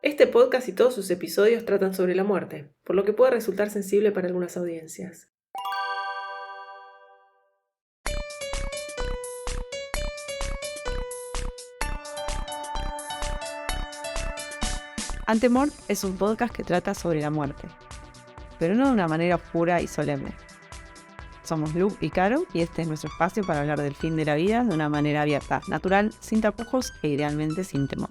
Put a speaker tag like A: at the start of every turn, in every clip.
A: Este podcast y todos sus episodios tratan sobre la muerte, por lo que puede resultar sensible para algunas audiencias.
B: Antemort es un podcast que trata sobre la muerte, pero no de una manera pura y solemne. Somos Lu y Caro y este es nuestro espacio para hablar del fin de la vida de una manera abierta, natural, sin tapujos e idealmente sin temor.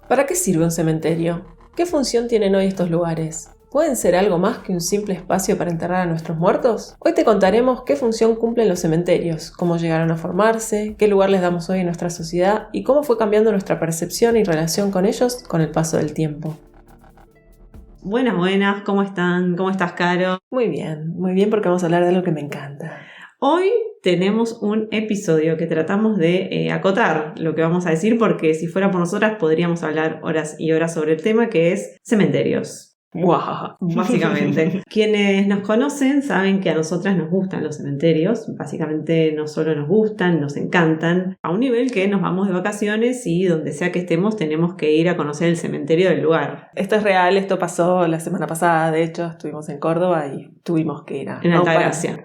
A: ¿Para qué sirve un cementerio? ¿Qué función tienen hoy estos lugares? ¿Pueden ser algo más que un simple espacio para enterrar a nuestros muertos? Hoy te contaremos qué función cumplen los cementerios, cómo llegaron a formarse, qué lugar les damos hoy en nuestra sociedad y cómo fue cambiando nuestra percepción y relación con ellos con el paso del tiempo.
C: Buenas, ¿cómo están? ¿Cómo estás, Caro?
A: Muy bien porque vamos a hablar de algo que me encanta.
C: Hoy tenemos un episodio que tratamos de acotar lo que vamos a decir, porque si fuera por nosotras podríamos hablar horas y horas sobre el tema, que es cementerios.
A: ¡Wow!
C: Básicamente. Quienes nos conocen saben que a nosotras nos gustan los cementerios. Básicamente no solo nos gustan, nos encantan. A un nivel que nos vamos de vacaciones y donde sea que estemos tenemos que ir a conocer el cementerio del lugar.
A: Esto es real, esto pasó la semana pasada. De hecho, estuvimos en Córdoba y tuvimos que ir a...
C: En Altagracia.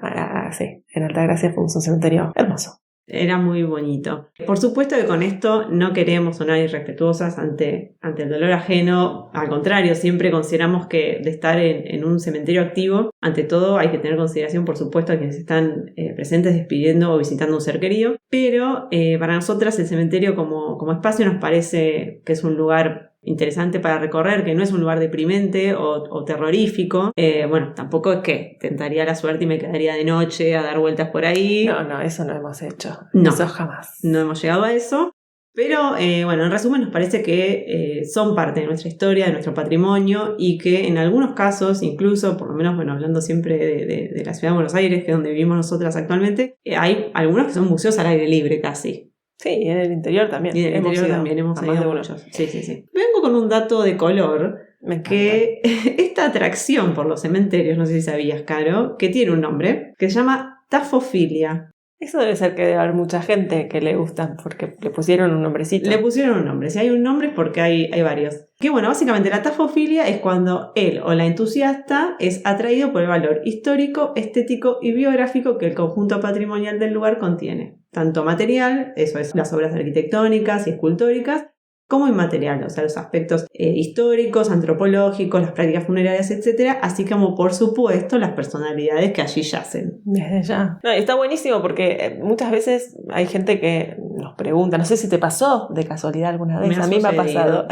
A: Sí, en Altagracia fuimos a un cementerio hermoso.
C: Era muy bonito. Por supuesto que con esto no queremos sonar irrespetuosas ante el dolor ajeno. Al contrario, siempre consideramos que de estar en un cementerio activo, ante todo hay que tener consideración, por supuesto, a quienes están presentes despidiendo o visitando un ser querido. Pero para nosotras el cementerio como espacio nos parece que es un lugar interesante para recorrer, que no es un lugar deprimente o terrorífico. Bueno, tampoco es que tentaría la suerte y me quedaría de noche a dar vueltas por ahí.
A: No, eso no hemos hecho.
C: No,
A: eso jamás.
C: No hemos llegado a eso. Pero bueno, en resumen nos parece que son parte de nuestra historia, de nuestro patrimonio, y que en algunos casos, incluso, por lo menos, bueno, hablando siempre de la ciudad de Buenos Aires, que es donde vivimos nosotras actualmente, hay algunos que son museos al aire libre casi.
A: Sí, y en el interior también.
C: Y en el interior también hemos ido muchos. Sí. Vengo con un dato de color, que esta atracción por los cementerios, no sé si sabías, Caro, que tiene un nombre, que se llama tafofilia.
A: Eso debe ser que debe haber mucha gente que le gustan porque le pusieron un nombrecito.
C: Le pusieron un nombre. Si hay un nombre es porque hay varios. Que bueno, básicamente la tafofilia es cuando él o la entusiasta es atraído por el valor histórico, estético y biográfico que el conjunto patrimonial del lugar contiene. Tanto material, eso es las obras arquitectónicas y escultóricas, como inmaterial, o sea, los aspectos históricos, antropológicos, las prácticas funerarias, etc. Así como, por supuesto, las personalidades que allí yacen.
A: Desde ya. No, está buenísimo porque muchas veces hay gente que nos pregunta, no sé si te pasó de casualidad alguna vez, a mí me ha pasado,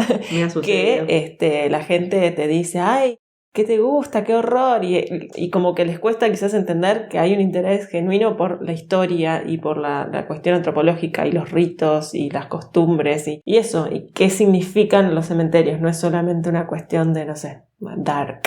A: que la gente te dice, ay, ¿qué te gusta? ¡Qué horror! Y como que les cuesta quizás entender que hay un interés genuino por la historia y por la cuestión antropológica y los ritos y las costumbres y eso, y qué significan los cementerios. No es solamente una cuestión de, no sé, dark.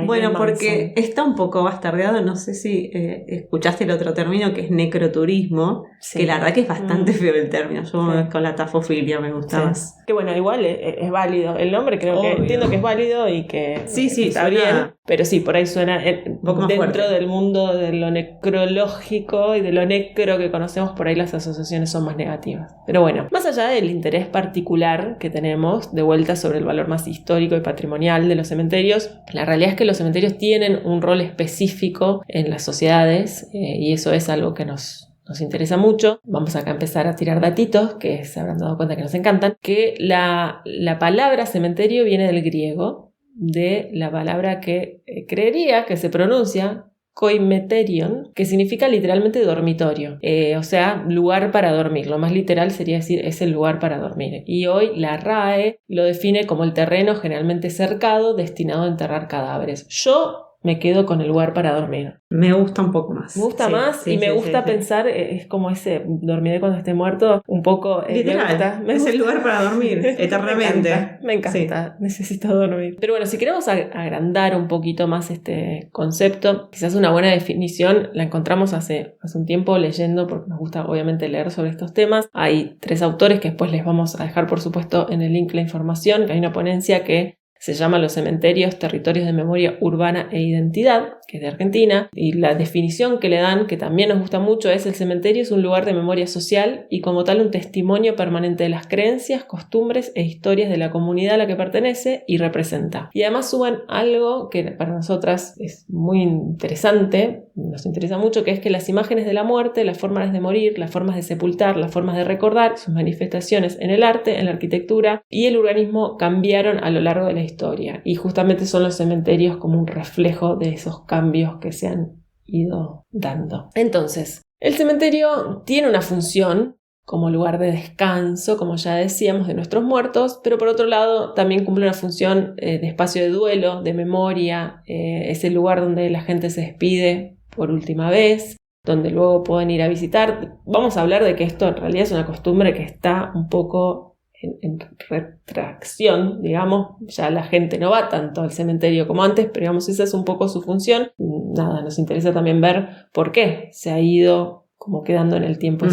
C: Bueno, porque está un poco bastardeado, no sé si escuchaste el otro término que es necroturismo, sí. Que la verdad que es bastante feo el término. Yo con la tafofilia me gusta más.
A: Que bueno, igual es válido. El nombre creo que entiendo que es válido y que
C: sí,
A: está bien. Pero sí, por ahí suena
C: un poco más
A: dentro
C: fuerte.
A: Del mundo de lo necrológico y de lo necro que conocemos, por ahí las asociaciones son más negativas. Pero bueno, más allá del interés particular que tenemos, de vuelta sobre el valor más histórico y patrimonial de los cementerios, la realidad es que los cementerios tienen un rol específico en las sociedades y eso es algo que nos interesa mucho. Vamos acá a empezar a tirar datitos que se habrán dado cuenta que nos encantan, que la palabra cementerio viene del griego, de la palabra que creería que se pronuncia koimeterion, que significa literalmente dormitorio, o sea, lugar para dormir. Lo más literal sería decir es el lugar para dormir. Y hoy la RAE lo define como el terreno generalmente cercado destinado a enterrar cadáveres. Yo me quedo con el lugar para dormir.
C: Me gusta un poco más.
A: Me gusta más y me gusta pensar, es como ese dormiré cuando esté muerto, un poco...
C: Literal, me gusta. El lugar para dormir, eternamente.
A: Me encanta. Necesito dormir. Pero bueno, si queremos agrandar un poquito más este concepto, quizás una buena definición la encontramos hace un tiempo leyendo, porque nos gusta obviamente leer sobre estos temas. Hay 3 autores que después les vamos a dejar por supuesto en el link la información, que hay una ponencia que se llama Los cementerios, territorios de memoria urbana e identidad, que es de Argentina, y la definición que le dan, que también nos gusta mucho, es: el cementerio es un lugar de memoria social y como tal un testimonio permanente de las creencias, costumbres e historias de la comunidad a la que pertenece y representa. Y además suban algo que para nosotras es muy interesante, nos interesa mucho, que es que las imágenes de la muerte, las formas de morir, las formas de sepultar, las formas de recordar, sus manifestaciones en el arte, en la arquitectura y el urbanismo cambiaron a lo largo de la historia. Y justamente son los cementerios como un reflejo de esos cambios que se han ido dando. Entonces, el cementerio tiene una función como lugar de descanso, como ya decíamos, de nuestros muertos, pero por otro lado también cumple una función de espacio de duelo, de memoria, es el lugar donde la gente se despide por última vez, donde luego pueden ir a visitar. Vamos a hablar de que esto en realidad es una costumbre que está un poco en retracción, digamos, ya la gente no va tanto al cementerio como antes, pero digamos, esa es un poco su función. Nada, nos interesa también ver por qué se ha ido como quedando en el tiempo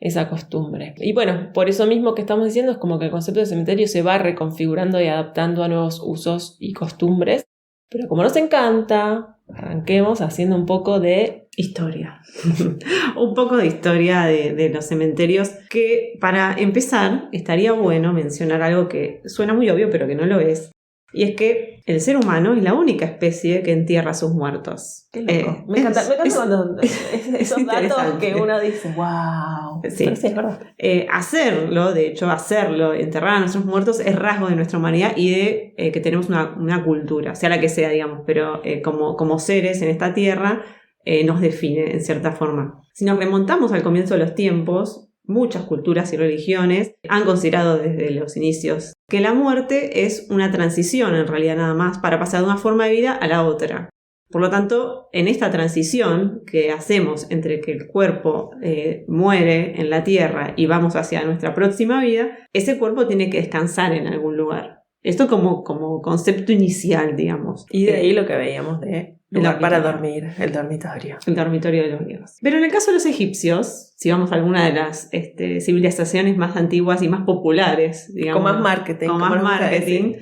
A: esa costumbre. Y bueno, por eso mismo que estamos diciendo, es como que el concepto de cementerio se va reconfigurando y adaptando a nuevos usos y costumbres, pero como nos encanta, arranquemos haciendo un poco de
C: historia. Un poco de historia de los cementerios, que para empezar estaría bueno mencionar algo que suena muy obvio pero que no lo es, y es que el ser humano es la única especie que entierra a sus muertos.
A: Qué loco. Me encanta cuando esos datos que uno dice, wow.
C: Sí, es verdad. Hacerlo, de hecho, enterrar a nuestros muertos es rasgo de nuestra humanidad y de que tenemos una cultura, sea la que sea, digamos, pero como seres en esta tierra nos define en cierta forma. Si nos remontamos al comienzo de los tiempos, muchas culturas y religiones han considerado desde los inicios que la muerte es una transición, en realidad nada más, para pasar de una forma de vida a la otra. Por lo tanto, en esta transición que hacemos entre que el cuerpo muere en la tierra y vamos hacia nuestra próxima vida, ese cuerpo tiene que descansar en algún lugar. Esto como concepto inicial, digamos.
A: Y de ahí lo que veíamos de lugar para dormir, el dormitorio.
C: El dormitorio de los griegos. Pero en el caso de los egipcios, si vamos a alguna de las civilizaciones más antiguas y más populares, digamos.
A: Con más marketing.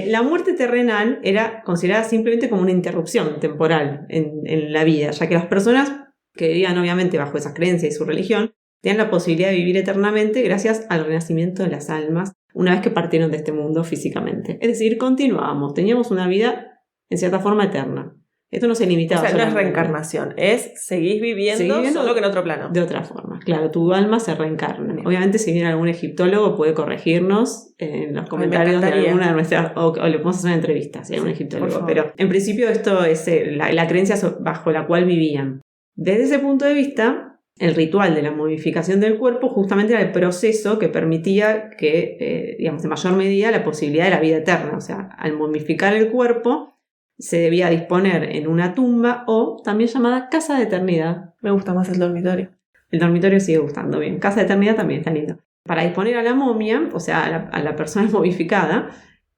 C: La muerte terrenal era considerada simplemente como una interrupción temporal en la vida, ya que las personas que vivían obviamente bajo esas creencias y su religión tenían la posibilidad de vivir eternamente gracias al renacimiento de las almas una vez que partieron de este mundo físicamente. Es decir, continuábamos, teníamos una vida en cierta forma eterna. Esto no se limitaba.
A: O sea, no es reencarnación, es seguir viviendo solo que en otro plano.
C: De otra forma, claro, tu alma se reencarna. Bien. Obviamente, si viene algún egiptólogo puede corregirnos en los comentarios de alguna de nuestras, o le podemos hacer una entrevista si hay un egiptólogo. Pero en principio esto es la creencia bajo la cual vivían. Desde ese punto de vista, el ritual de la momificación del cuerpo justamente era el proceso que permitía que, digamos, en mayor medida la posibilidad de la vida eterna. O sea, al momificar el cuerpo se debía disponer en una tumba o también llamada casa de eternidad.
A: Me gusta más el dormitorio.
C: El dormitorio sigue gustando bien. Casa de eternidad también está lindo. Para disponer a la momia, o sea, a la persona momificada,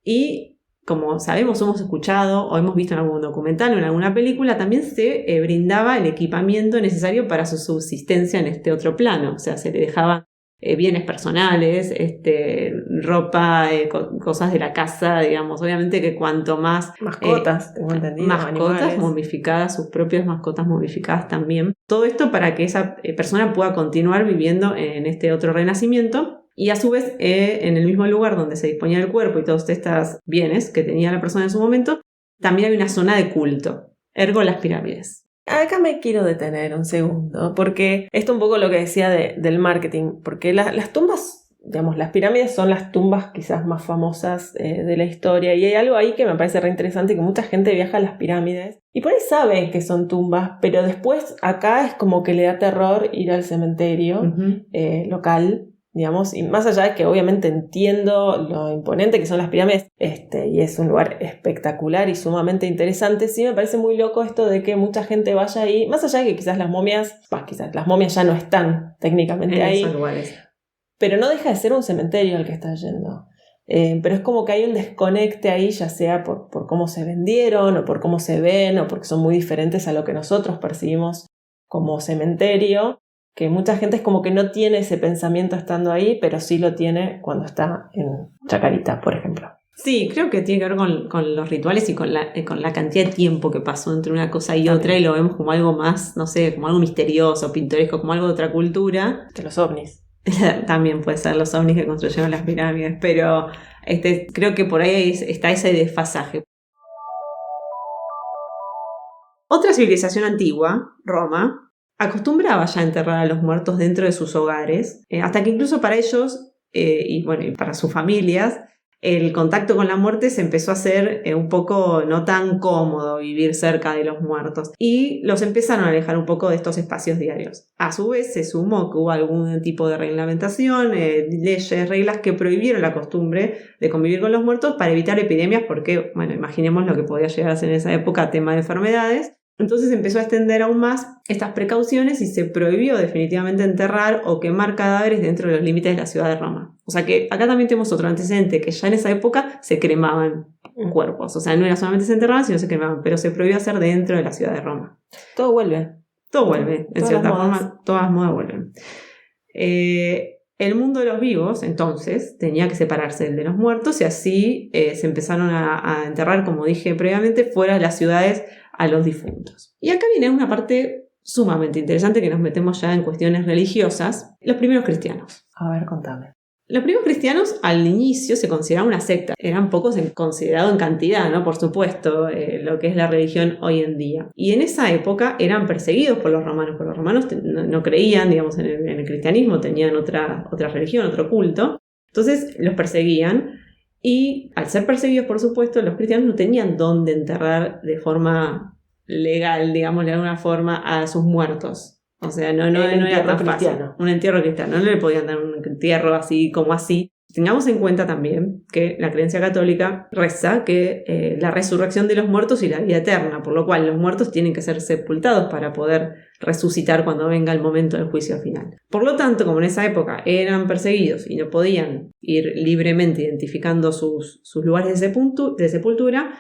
C: y como sabemos, hemos escuchado o hemos visto en algún documental o en alguna película, también se brindaba el equipamiento necesario para su subsistencia en este otro plano. O sea, se le dejaba bienes personales, ropa, cosas de la casa, digamos. Obviamente que cuanto más...
A: Mascotas, tengo entendido.
C: Mascotas
A: animales
C: momificadas, sus propias mascotas momificadas también. Todo esto para que esa persona pueda continuar viviendo en este otro renacimiento. Y a su vez, en el mismo lugar donde se disponía el cuerpo y todos estos bienes que tenía la persona en su momento, también había una zona de culto, ergo las pirámides.
A: Acá me quiero detener un segundo, porque esto es un poco lo que decía del marketing, porque las tumbas, digamos, las pirámides son las tumbas quizás más famosas de la historia, y hay algo ahí que me parece re interesante, que mucha gente viaja a las pirámides, y por ahí saben que son tumbas, pero después acá es como que le da terror ir al cementerio local, digamos, y más allá de que obviamente entiendo lo imponente que son las pirámides, y es un lugar espectacular y sumamente interesante, sí me parece muy loco esto de que mucha gente vaya ahí, más allá de que quizás las momias ya no están técnicamente
C: en
A: ahí,
C: esos lugares.
A: Pero no deja de ser un cementerio al que está yendo. Pero es como que hay un desconecte ahí, ya sea por cómo se vendieron, o por cómo se ven, o porque son muy diferentes a lo que nosotros percibimos como cementerio, que mucha gente es como que no tiene ese pensamiento estando ahí, pero sí lo tiene cuando está en Chacarita, por ejemplo.
C: Sí, creo que tiene que ver con los rituales y con la cantidad de tiempo que pasó entre una cosa y otra, y lo vemos como algo más, no sé, como algo misterioso, pintoresco, como algo de otra cultura.
A: Que los ovnis.
C: También puede ser los ovnis que construyeron las pirámides, pero creo que por ahí está ese desfasaje. Otra civilización antigua, Roma, acostumbraba ya a enterrar a los muertos dentro de sus hogares, hasta que incluso para ellos y para sus familias, el contacto con la muerte se empezó a hacer un poco no tan cómodo vivir cerca de los muertos, y los empezaron a alejar un poco de estos espacios diarios. A su vez se sumó que hubo algún tipo de reglamentación, leyes, reglas que prohibieron la costumbre de convivir con los muertos para evitar epidemias, porque, bueno, imaginemos lo que podía llegar a ser en esa época tema de enfermedades. Entonces empezó a extender aún más estas precauciones y se prohibió definitivamente enterrar o quemar cadáveres dentro de los límites de la ciudad de Roma. O sea que acá también tenemos otro antecedente, que ya en esa época se cremaban cuerpos. O sea, no era solamente se enterraban, sino se cremaban, pero se prohibió hacer dentro de la ciudad de Roma.
A: Todo vuelve.
C: Todo vuelve, en cierta forma, todas las modas vuelven. El mundo de los vivos, entonces, tenía que separarse del de los muertos, y así se empezaron a enterrar, como dije previamente, fuera de las ciudades a los difuntos. Y acá viene una parte sumamente interesante, que nos metemos ya en cuestiones religiosas. Los primeros cristianos.
A: A ver, contame.
C: Los primeros cristianos al inicio se consideraban una secta. Eran pocos considerados en cantidad, ¿no? Por supuesto, lo que es la religión hoy en día. Y en esa época eran perseguidos por los romanos. Porque los romanos no creían, digamos, en el cristianismo, tenían otra religión, otro culto. Entonces los perseguían. Y al ser perseguidos, por supuesto, los cristianos no tenían dónde enterrar de forma legal, digamos, de alguna forma, a sus muertos. O sea, no era tan fácil. Un entierro cristiano. No le podían dar un entierro así como así. Tengamos en cuenta también que la creencia católica reza que la resurrección de los muertos y la vida eterna, por lo cual los muertos tienen que ser sepultados para poder resucitar cuando venga el momento del juicio final. Por lo tanto, como en esa época eran perseguidos y no podían ir libremente identificando sus lugares de sepultura,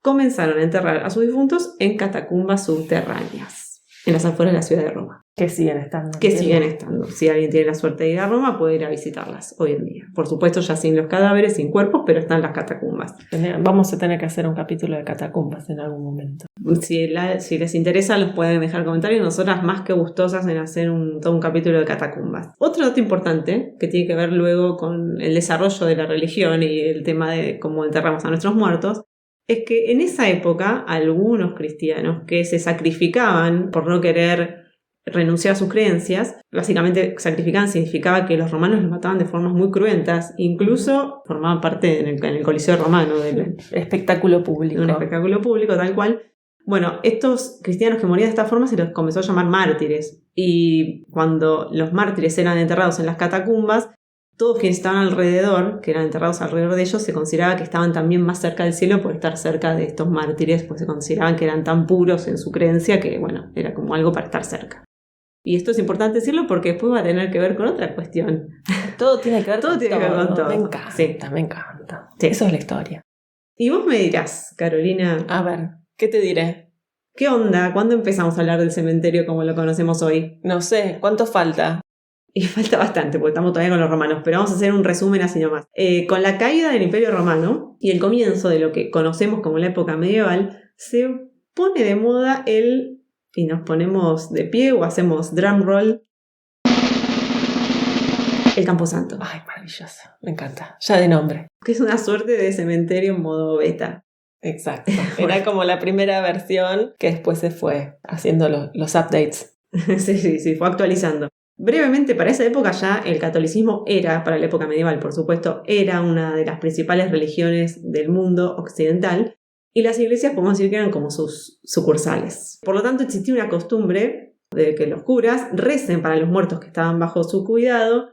C: comenzaron a enterrar a sus difuntos en catacumbas subterráneas, en las afueras de la ciudad de Roma.
A: Que siguen estando.
C: Que siguen estando. Si alguien tiene la suerte de ir a Roma, puede ir a visitarlas hoy en día. Por supuesto, ya sin los cadáveres, sin cuerpos, pero están las catacumbas.
A: Vamos a tener que hacer un capítulo de catacumbas en algún momento.
C: Si les interesa, los pueden dejar comentarios. Nosotras más que gustosas en hacer todo un capítulo de catacumbas. Otro dato importante, que tiene que ver luego con el desarrollo de la religión y el tema de cómo enterramos a nuestros muertos, es que en esa época algunos cristianos que se sacrificaban por no querer renunciar a sus creencias, básicamente sacrificaban significaba que los romanos los mataban de formas muy cruentas, incluso formaban parte en el Coliseo romano del
A: espectáculo público.
C: Un espectáculo público, tal cual. Bueno, estos cristianos que morían de esta forma se los comenzó a llamar mártires, y cuando los mártires eran enterrados en las catacumbas, todos quienes estaban alrededor, que eran enterrados alrededor de ellos, se consideraba que estaban también más cerca del cielo por estar cerca de estos mártires, pues se consideraban que eran tan puros en su creencia que, bueno, era como algo para estar cerca. Y esto es importante decirlo porque después va a tener que ver con otra cuestión.
A: Todo tiene que ver
C: con todo.
A: Me encanta, sí. Me encanta.
C: Sí.
A: Eso es la historia.
C: Y vos me dirás, Carolina.
A: A ver, ¿qué te diré?
C: ¿Qué onda? ¿Cuándo empezamos a hablar del cementerio como lo conocemos hoy?
A: No sé, ¿cuánto falta?
C: Y falta bastante, porque estamos todavía con los romanos, pero vamos a hacer un resumen así nomás. Con la caída del Imperio Romano y el comienzo de lo que conocemos como la época medieval, se pone de moda y nos ponemos de pie o hacemos drum roll, el Camposanto.
A: Ay, maravilloso, me encanta, ya de nombre.
C: Que es una suerte de cementerio en modo beta.
A: Exacto, era como la primera versión que después se fue haciendo los updates.
C: Sí, fue actualizando. Brevemente, para esa época ya el catolicismo era, para la época medieval por supuesto, era una de las principales religiones del mundo occidental, y las iglesias podemos decir que eran como sus sucursales. Por lo tanto, existía una costumbre de que los curas recen para los muertos que estaban bajo su cuidado,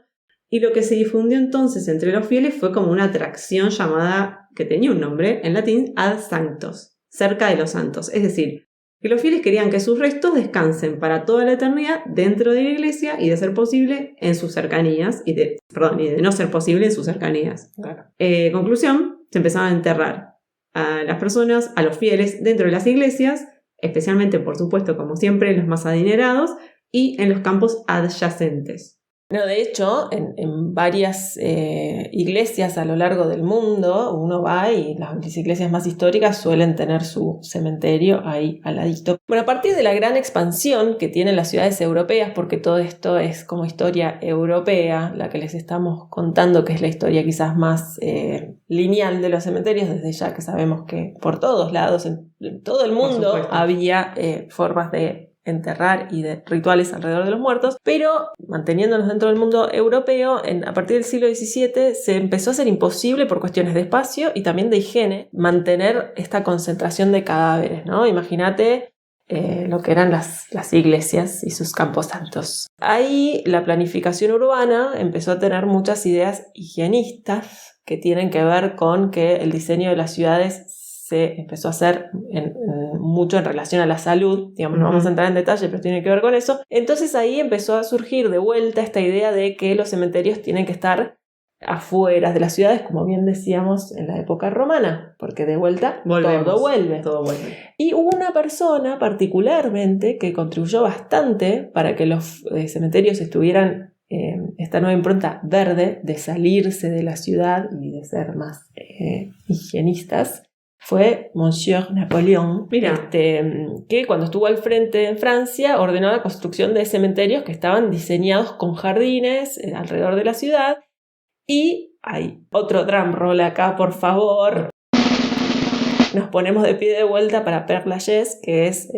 C: y lo que se difundió entonces entre los fieles fue como una atracción llamada, que tenía un nombre en latín, ad sanctos, cerca de los santos. Es decir, que los fieles querían que sus restos descansen para toda la eternidad dentro de la iglesia y de ser posible en sus cercanías, y de no ser posible en sus cercanías.
A: Claro.
C: Conclusión, se empezaban a enterrar a las personas, a los fieles, dentro de las iglesias, especialmente, por supuesto, como siempre, los más adinerados, y en los campos adyacentes.
A: No, de hecho, en varias iglesias a lo largo del mundo, uno va y las iglesias más históricas suelen tener su cementerio ahí al ladito. Bueno, a partir de la gran expansión que tienen las ciudades europeas, porque todo esto es como historia europea, la que les estamos contando, que es la historia quizás más lineal de los cementerios, desde ya que sabemos que por todos lados, en todo el mundo, había formas de enterrar y de rituales alrededor de los muertos, pero manteniéndonos dentro del mundo europeo, a partir del siglo XVII se empezó a hacer imposible por cuestiones de espacio y también de higiene mantener esta concentración de cadáveres, ¿no? Imagínate lo que eran las iglesias y sus camposantos. Ahí la planificación urbana empezó a tener muchas ideas higienistas que tienen que ver con que el diseño de las ciudades se empezó a hacer mucho en relación a la salud, digamos, no vamos a entrar en detalle, pero tiene que ver con eso. Entonces ahí empezó a surgir de vuelta esta idea de que los cementerios tienen que estar afuera de las ciudades, como bien decíamos en la época romana, porque de vuelta todo vuelve. Y hubo una persona particularmente que contribuyó bastante para que los cementerios estuvieran esta nueva impronta verde de salirse de la ciudad y de ser más higienistas. Fue Monsieur Napoleón, que cuando estuvo al frente en Francia ordenó la construcción de cementerios que estaban diseñados con jardines alrededor de la ciudad. Y hay otro drum roll acá, por favor. Nos ponemos de pie de vuelta para Père Lachaise, que es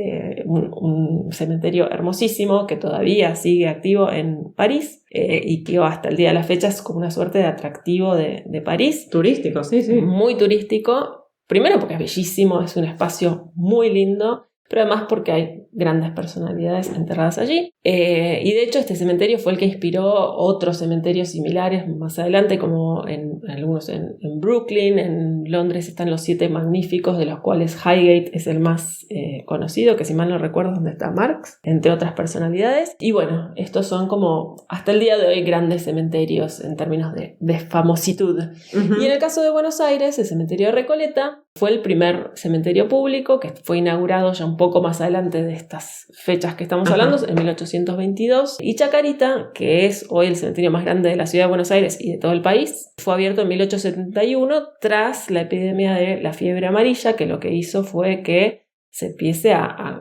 A: un cementerio hermosísimo que todavía sigue activo en París y que hasta el día de la fecha es como una suerte de atractivo de París.
C: Turístico, sí.
A: Muy turístico. Primero porque es bellísimo, es un espacio muy lindo, pero además porque hay grandes personalidades enterradas allí. Y de hecho este cementerio fue el que inspiró otros cementerios similares más adelante, como algunos en Brooklyn. En Londres están los 7 magníficos, de los cuales Highgate es el más conocido, que si mal no recuerdo es donde está Marx, entre otras personalidades. Y bueno, estos son como hasta el día de hoy grandes cementerios en términos de famositud. Y en el caso de Buenos Aires, el cementerio de Recoleta fue el primer cementerio público que fue inaugurado ya un poco más adelante de estas fechas que estamos hablando, en 1822. Y Chacarita, que es hoy el cementerio más grande de la ciudad de Buenos Aires y de todo el país, fue abierto en 1871 tras la epidemia de la fiebre amarilla, que lo que hizo fue que se empiece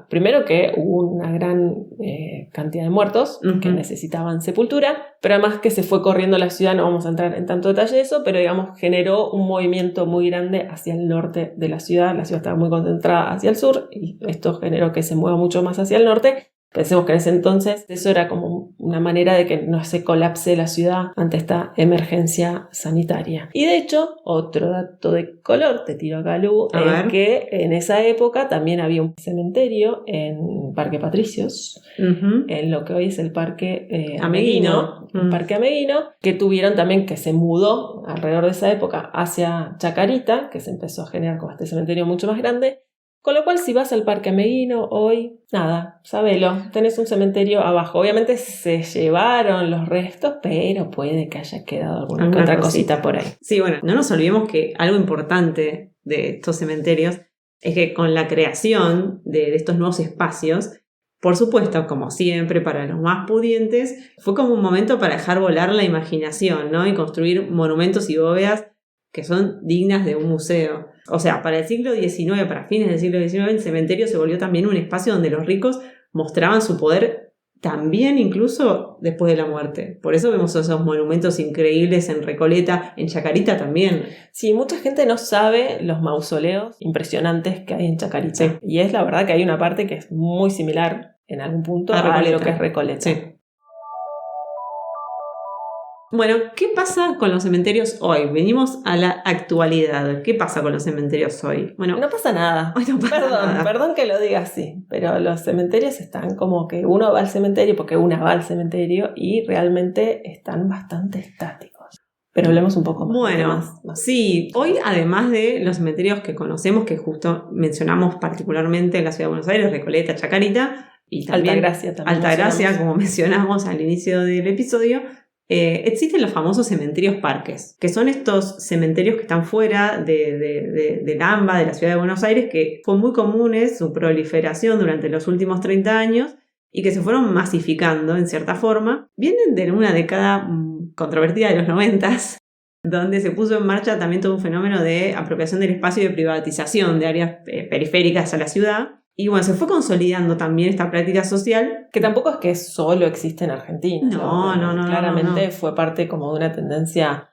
A: primero que hubo una gran cantidad de muertos que necesitaban sepultura, pero además que se fue corriendo la ciudad, no vamos a entrar en tanto detalle de eso, pero digamos generó un movimiento muy grande hacia el norte de la ciudad estaba muy concentrada hacia el sur y esto generó que se mueva mucho más hacia el norte. Pensemos que en ese entonces eso era como una manera de que no se colapse la ciudad ante esta emergencia sanitaria. Y de hecho, otro dato de color, te tiro acá, Lu, es que en esa época también había un cementerio en Parque Patricios, en lo que hoy es el Parque Ameguino, un Parque Ameguino, que tuvieron también, que se mudó alrededor de esa época hacia Chacarita, que se empezó a generar como este cementerio mucho más grande. Con lo cual, si vas al Parque Ameguino hoy, nada, sabelo, tenés un cementerio abajo. Obviamente se llevaron los restos, pero puede que haya quedado alguna otra cosita por ahí.
C: Sí, bueno, no nos olvidemos que algo importante de estos cementerios es que con la creación de estos nuevos espacios, por supuesto, como siempre, para los más pudientes, fue como un momento para dejar volar la imaginación, ¿no? Y construir monumentos y bóvedas que son dignas de un museo. O sea, para el siglo XIX, para fines del siglo XIX, el cementerio se volvió también un espacio donde los ricos mostraban su poder también incluso después de la muerte. Por eso vemos esos monumentos increíbles en Recoleta, en Chacarita también.
A: Sí, mucha gente no sabe los mausoleos impresionantes que hay en Chacarita. Sí. Y es la verdad que hay una parte que es muy similar en algún punto a lo que es Recoleta.
C: Sí. Bueno, ¿qué pasa con los cementerios hoy? Venimos a la actualidad. ¿Qué pasa con los cementerios hoy?
A: Bueno, no pasa nada. Perdón que lo diga así, pero los cementerios están como que uno va al cementerio porque una va al cementerio y realmente están bastante estáticos. Pero hablemos un poco más.
C: Bueno, sí. Hoy, además de los cementerios que conocemos, que justo mencionamos particularmente en la ciudad de Buenos Aires, Recoleta, Chacarita, y también
A: Altagracia,
C: Altagracia, como mencionamos al inicio del episodio, existen los famosos cementerios parques, que son estos cementerios que están fuera del AMBA, de la ciudad de Buenos Aires, que fue muy común su proliferación durante los últimos 30 años y que se fueron masificando en cierta forma, vienen de una década controvertida de los 90s, donde se puso en marcha también todo un fenómeno de apropiación del espacio y de privatización de áreas periféricas a la ciudad. Y bueno, se fue consolidando también esta práctica social.
A: Que tampoco es que solo existe en Argentina.
C: No.
A: Claramente fue parte como de una tendencia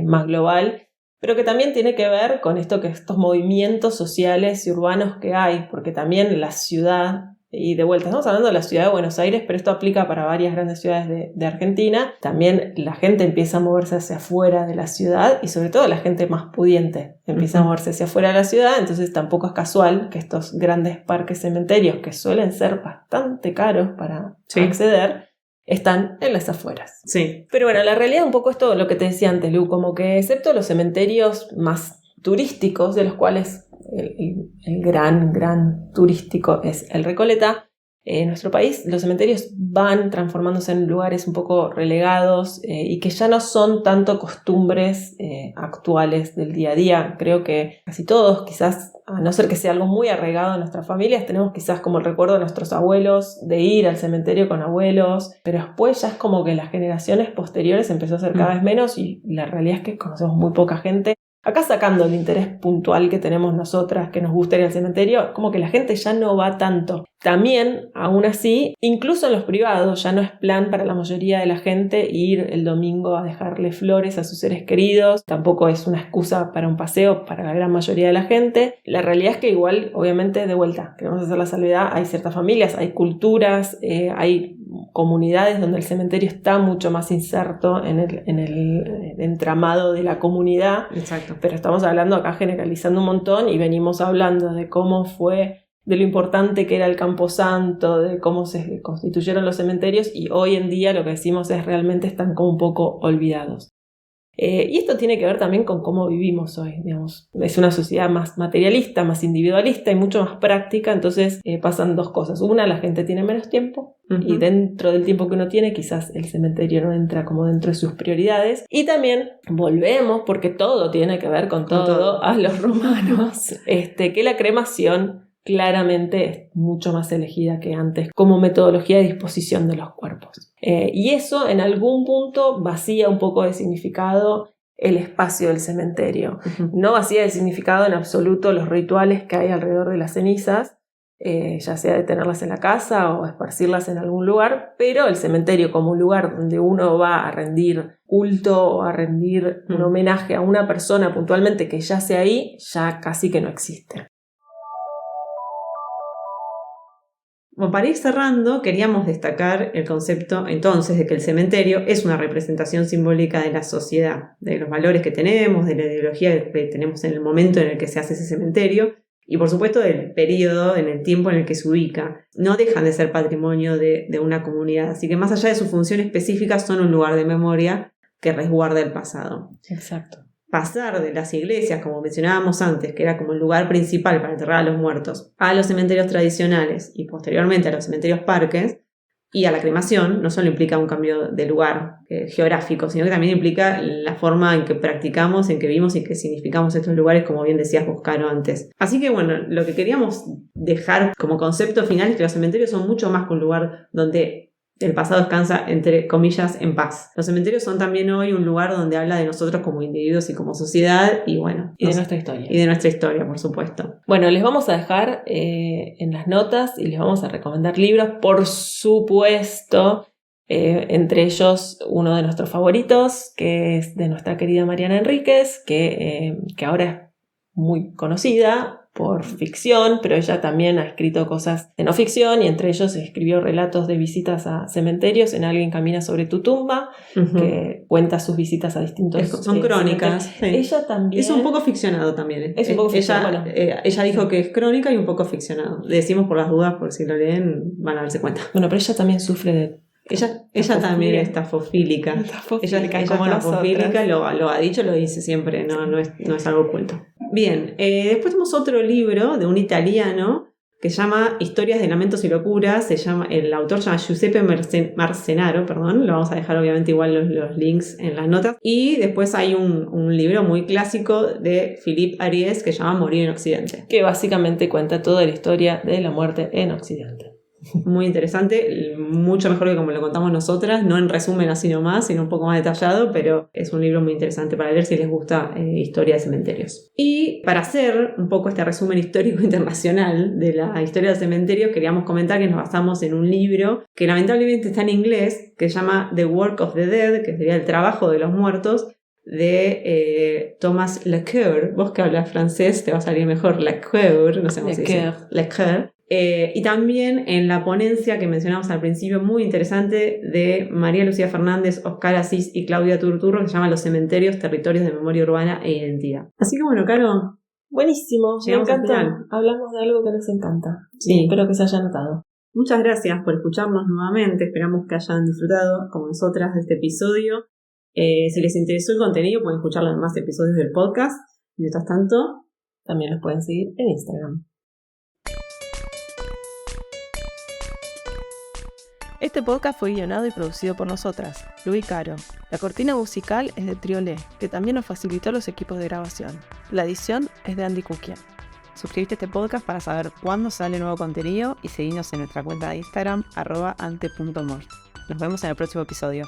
A: más global, pero que también tiene que ver con estos movimientos sociales y urbanos que hay, porque también la ciudad, y de vuelta estamos hablando de la ciudad de Buenos Aires, pero esto aplica para varias grandes ciudades de Argentina, también la gente empieza a moverse hacia afuera de la ciudad y sobre todo la gente más pudiente empieza a moverse hacia afuera de la ciudad, entonces tampoco es casual que estos grandes parques cementerios, que suelen ser bastante caros para acceder, están en las afueras.
C: Sí.
A: Pero bueno, la realidad un poco es todo lo que te decía antes, Lu, como que excepto los cementerios más turísticos, de los cuales el gran turístico es el Recoleta, en nuestro país los cementerios van transformándose en lugares un poco relegados y que ya no son tanto costumbres actuales del día a día. Creo que casi todos, quizás, a no ser que sea algo muy arraigado en nuestras familias, tenemos quizás como el recuerdo de nuestros abuelos, de ir al cementerio con abuelos, pero después ya es como que las generaciones posteriores empezó a ser cada vez menos y la realidad es que conocemos muy poca gente. Acá sacando el interés puntual que tenemos nosotras, que nos gusta ir al cementerio, como que la gente ya no va tanto. También, aún así, incluso en los privados, ya no es plan para la mayoría de la gente ir el domingo a dejarle flores a sus seres queridos. Tampoco es una excusa para un paseo para la gran mayoría de la gente. La realidad es que igual, obviamente, de vuelta, queremos hacer la salvedad, hay ciertas familias, hay culturas, hay comunidades donde el cementerio está mucho más inserto en el entramado de la comunidad.
C: Exacto.
A: Pero estamos hablando acá generalizando un montón y venimos hablando de cómo fue, de lo importante que era el camposanto, de cómo se constituyeron los cementerios y hoy en día lo que decimos es realmente están como un poco olvidados. Y esto tiene que ver también con cómo vivimos hoy, digamos. Es una sociedad más materialista, más individualista y mucho más práctica, entonces pasan dos cosas. Una, la gente tiene menos tiempo y dentro del tiempo que uno tiene quizás el cementerio no entra como dentro de sus prioridades. Y también volvemos, porque todo tiene que ver con todo, a los romanos, que la cremación claramente es mucho más elegida que antes como metodología de disposición de los cuerpos. Y eso en algún punto vacía un poco de significado el espacio del cementerio. No vacía de significado en absoluto los rituales que hay alrededor de las cenizas, ya sea de tenerlas en la casa o esparcirlas en algún lugar, pero el cementerio como un lugar donde uno va a rendir culto o a rendir un homenaje a una persona puntualmente que yace ahí, ya casi que no existe.
C: Bueno, para ir cerrando, queríamos destacar el concepto entonces de que el cementerio es una representación simbólica de la sociedad, de los valores que tenemos, de la ideología que tenemos en el momento en el que se hace ese cementerio y por supuesto del periodo, en el tiempo en el que se ubica. No dejan de ser patrimonio de una comunidad, así que más allá de su función específica son un lugar de memoria que resguarda el pasado.
A: Exacto.
C: Pasar de las iglesias, como mencionábamos antes, que era como el lugar principal para enterrar a los muertos, a los cementerios tradicionales y posteriormente a los cementerios parques y a la cremación, no solo implica un cambio de lugar geográfico, sino que también implica la forma en que practicamos, en que vivimos y que significamos estos lugares, como bien decías vos, Caro, antes. Así que bueno, lo que queríamos dejar como concepto final es que los cementerios son mucho más que un lugar donde el pasado descansa, entre comillas, en paz. Los cementerios son también hoy un lugar donde habla de nosotros como individuos y como sociedad y bueno.
A: Y de nuestra historia.
C: Y de nuestra historia, por supuesto.
A: Bueno, les vamos a dejar en las notas y les vamos a recomendar libros, por supuesto. Entre ellos uno de nuestros favoritos, que es de nuestra querida Mariana Enríquez, que ahora es muy conocida por ficción, pero ella también ha escrito cosas de no ficción y entre ellos escribió relatos de visitas a cementerios en Alguien camina sobre tu tumba, que cuenta sus visitas a distintos
C: son crónicas. Sí.
A: Ella también...
C: Es un poco ficcionado también.
A: Es un poco ficcionado.
C: Ella dijo que es crónica y un poco ficcionado. Le decimos por las dudas, por si lo leen van a darse cuenta.
A: Bueno, pero ella también sufre de...
C: Ella también es tafofílica. Ella
A: como
C: es tafofílica, lo ha dicho, lo dice siempre, no es algo oculto. Bien, después tenemos otro libro de un italiano que se llama Historias de lamentos y locuras. El autor se llama Giuseppe Marcenaro, lo vamos a dejar obviamente igual los links en las notas. Y después hay un libro muy clásico de Philippe Ariès que se llama Morir en Occidente.
A: Que básicamente cuenta toda la historia de la muerte en Occidente.
C: Muy interesante, mucho mejor que como lo contamos nosotras, no en resumen así nomás, sino un poco más detallado, pero es un libro muy interesante para leer si les gusta historia de cementerios. Y para hacer un poco este resumen histórico internacional de la historia de cementerios, queríamos comentar que nos basamos en un libro que lamentablemente está en inglés, que se llama The Work of the Dead, que sería el trabajo de los muertos, de Thomas Lecoeur. Vos que hablas francés te va a salir mejor Lecoeur, no sé cómo se dice. Lecoeur. Y también en la ponencia que mencionamos al principio, muy interesante, de María Lucía Fernández, Oscar Asís y Claudia Turturro, que se llama Los cementerios, territorios de memoria urbana e identidad. Así que bueno, Caro,
A: buenísimo,
C: llegamos
A: me
C: al
A: encanta.
C: final.
A: Hablamos de algo que nos encanta.
C: Sí.
A: Espero que se haya notado.
C: Muchas gracias por escucharnos nuevamente. Esperamos que hayan disfrutado, como nosotras, de este episodio. Si les interesó el contenido, pueden escucharlo en más episodios del podcast. Mientras tanto,
A: también nos pueden seguir en Instagram.
B: Este podcast fue guionado y producido por nosotras, Lu y Caro. La cortina musical es de Triolé, que también nos facilitó los equipos de grabación. La edición es de Andy Kukian. Suscríbete a este podcast para saber cuándo sale nuevo contenido y seguinos en nuestra cuenta de Instagram @ante.mort. Nos vemos en el próximo episodio.